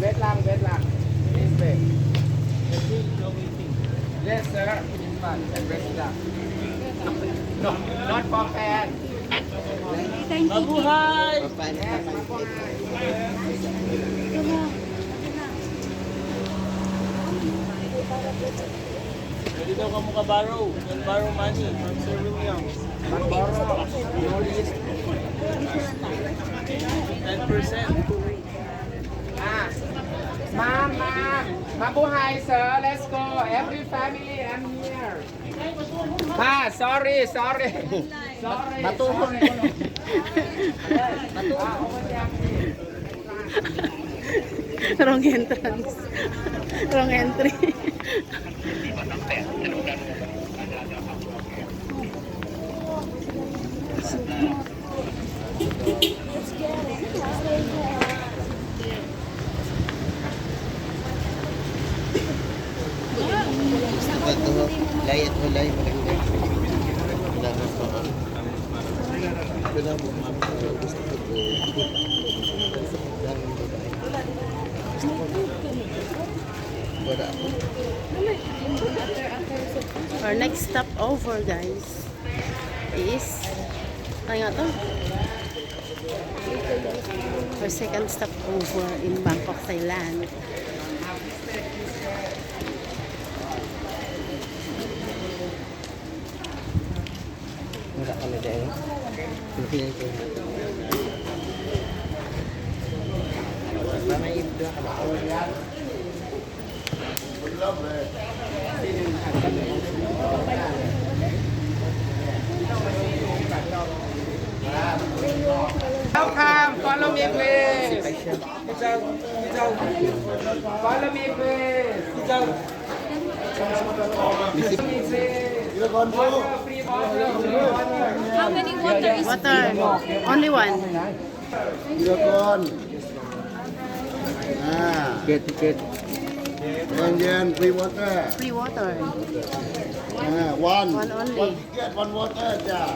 wait lang, wait lang. Please wait. Yes, sir. This one, wait lang. No, not for fan. Mabuhay! Yes, mabuhay. Pwede daw ka mo ka-borrow. Can borrow money from Sir William. Magboro. No list. 10%. Ah. Ma'am, ma'am. Mabuhay, sir. Let's go. Every family, I'm here. Ma, sorry, sorry. Sorry. Matuhon ko. Matuhon. Over there, Wrong entrance. Wrong entry. Layat mo lay maganda. Our next stop over, guys, is ano nga to? Our second stop over in Bangkok, Thailand. Mura kami dahil. Pilihan ko. Mamay ibdo ka ba? Welcome. Follow me, please. Follow me, please. Free water. How many water is Water. Only one. Silakan. Ah, Tiket. and free water. Free water. Ah, one. One only. One ticket, one water. Ja.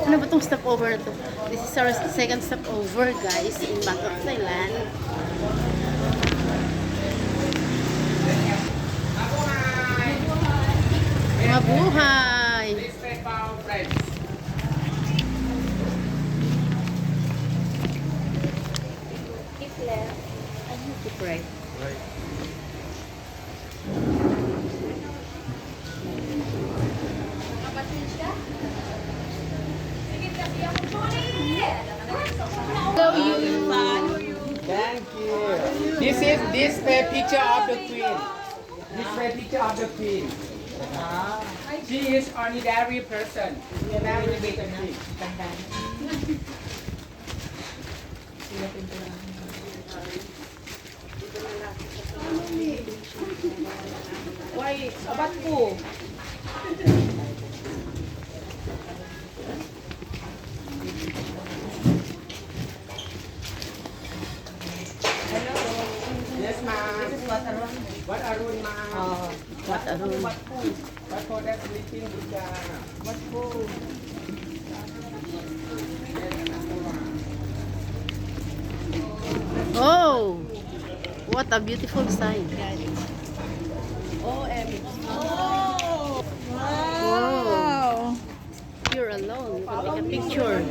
Ano ba itong stopover na to? This is our second stopover, guys, in Bangkok, Thailand. Mabuhay! Please pray for our friends. keep left? Keep right. Thank you. This picture of the queen. This picture of the queen. She is ordinary person. Married with the queen. Why? Ba't po? Yes, ma'am. This is what Arun. What Arun, ma'am? What a room. What for that sleeping with the... What for? Oh! What a beautiful sight. Wow! You're alone. You can take a picture.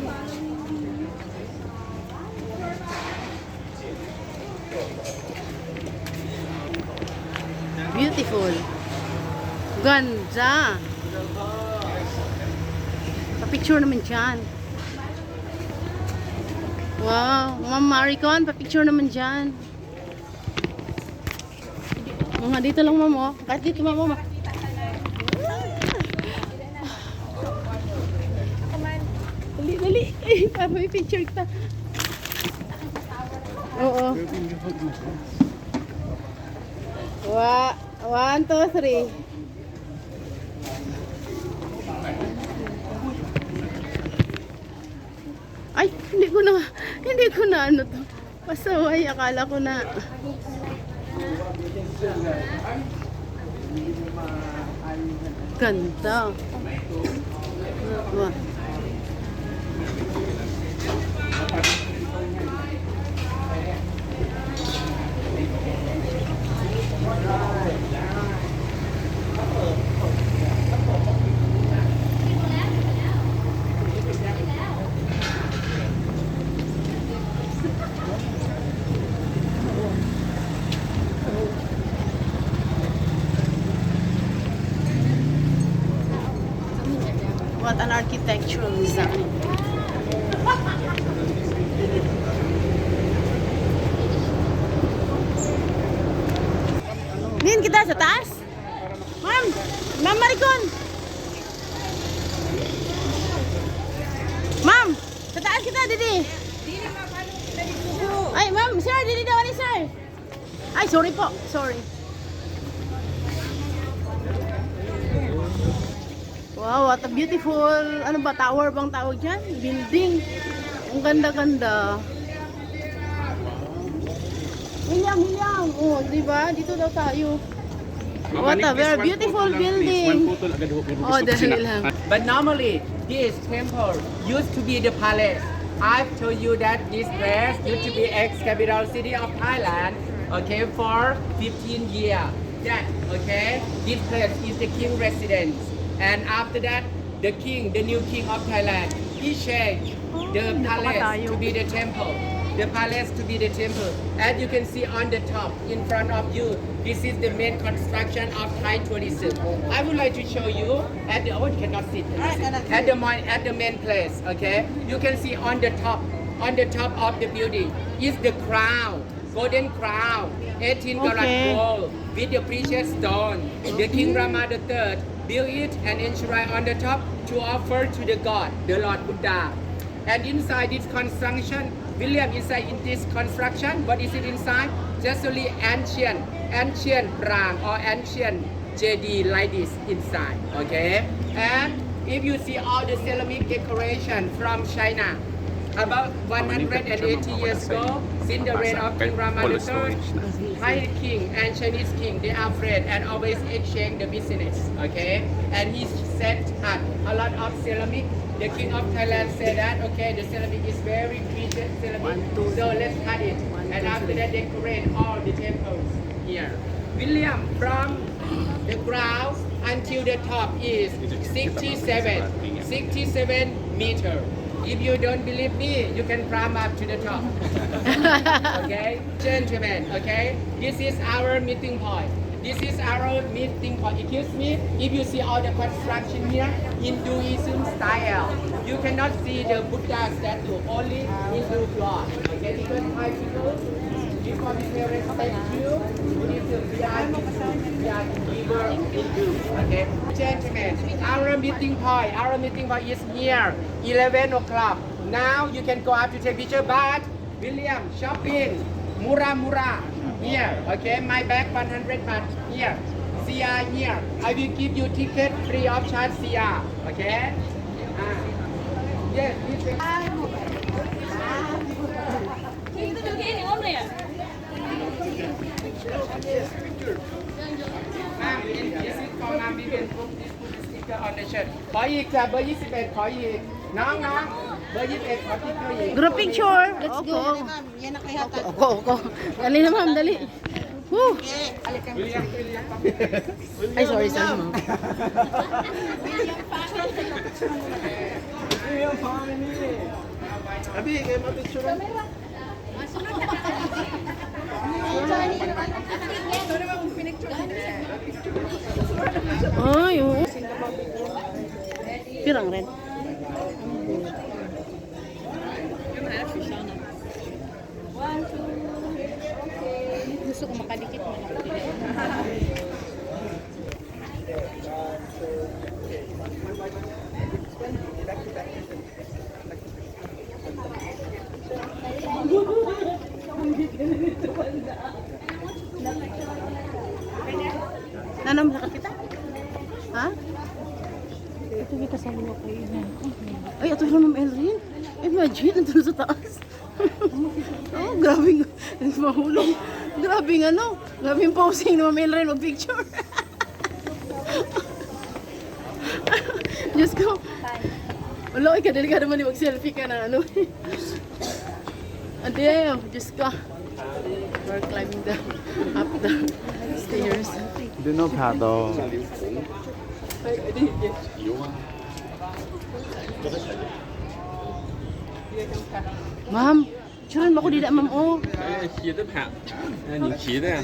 Beautiful. Ganda. Pa-picture naman dyan. Wow. Ma'am Maricon, pa-picture naman dyan. Mga dito lang, ma'am, oh. Kahit dito, ma'am, oh. Dali, dali. Para may picture kita. Oo. One, two, three. Ay, hindi ko na ano to. Pasaway, akala ko na. Ganda. Wow. architectural design. Din kita sa taas? Ma'am! Ma'am Maricon! Ma'am! Sa taas kita, Didi! Ay, ma'am! Sir! Didi daw ni sir! Ay, sorry po. Sorry. Wow, what a beautiful, ano ba, tower bang tawag dyan? Building. Ang ganda-ganda. William! Oh, di ba? Dito daw tayo. What a very beautiful building. Oh, dahil lang. But normally, this temple used to be the palace. I've told you that this place used to be ex-capital city of Thailand, okay, for 15 years. That, okay, this place is the king residence. And after that, the new king of Thailand, he changed the palace to be the temple. The palace to be the temple. As you can see on the top, in front of you, this is the main construction of Thai tourism. I would like to show you at the, oh, you cannot sit. At the main place, okay? You can see on the top of the building is the crown, golden crown, 18 karat Okay. gold with the precious stone. The King Rama III built it and enshrined on the top to offer to the God, the Lord Buddha. And inside this construction, William, inside in this construction, what is it inside? Just only ancient Prang or ancient JD like this inside, okay? And if you see all the ceramic decoration from China, about 180 years ago, since the reign of King Rama III, Thai king and Chinese king, they are friends and always exchange the business, okay? And he set up a lot of ceramic. The king of Thailand said that, okay, the ceramic is very precious ceramic, so let's cut it. And after that, decorate all the temples here. William, from the ground until the top is 67 meters. If you don't believe me, you can climb up to the top. Okay, gentlemen, okay, this is our meeting point. This is our meeting point. Excuse me, if you see all the construction here, Hinduism style. You cannot see the Buddha statue, only Hindu god. Okay, because Thai people, before we say respect you, Buddhism, we are Hindu. Okay, gentlemen, our meeting point is near 11 o'clock. Now you can go up to take picture, but William, shopping, Mura. Here, okay, my bag 100 baht here. CR here. I will give you ticket free of charge CR. Okay? Yes, this is. Ma'am, this is for ma'am. We can put the sticker on the shirt. ขออีกค่ะเบอร์21ขออีกน้องเบอร์21ขอติ๊กเกอร์อีก Group picture. Let's go. Ako. Dali na ma'am, dali. Woo. Ay, sorry ma'am. Abi, kayo mapicture. Ay, oo. Pirang rin. Gusto ko makadikit mo na. Nanam sa kita? Ha? Ito kita sa mga kayo na. Ay, ito yung Ma'am Elrin. Imagine, nandun sa taas. Oh, grabe nga. Mahulog. Grabe nga, no? Grabe yung posing ni Ma'am Elrin mag-picture. Diyos ko. Wala, ikadali ka naman mag-selfie ka na, ano. Ade, Diyos ko. We're climbing up the stairs. Dino paddle. Ma'am, picturean mo ako dida, ma'am, oh. 骑着爬，那你骑的呀？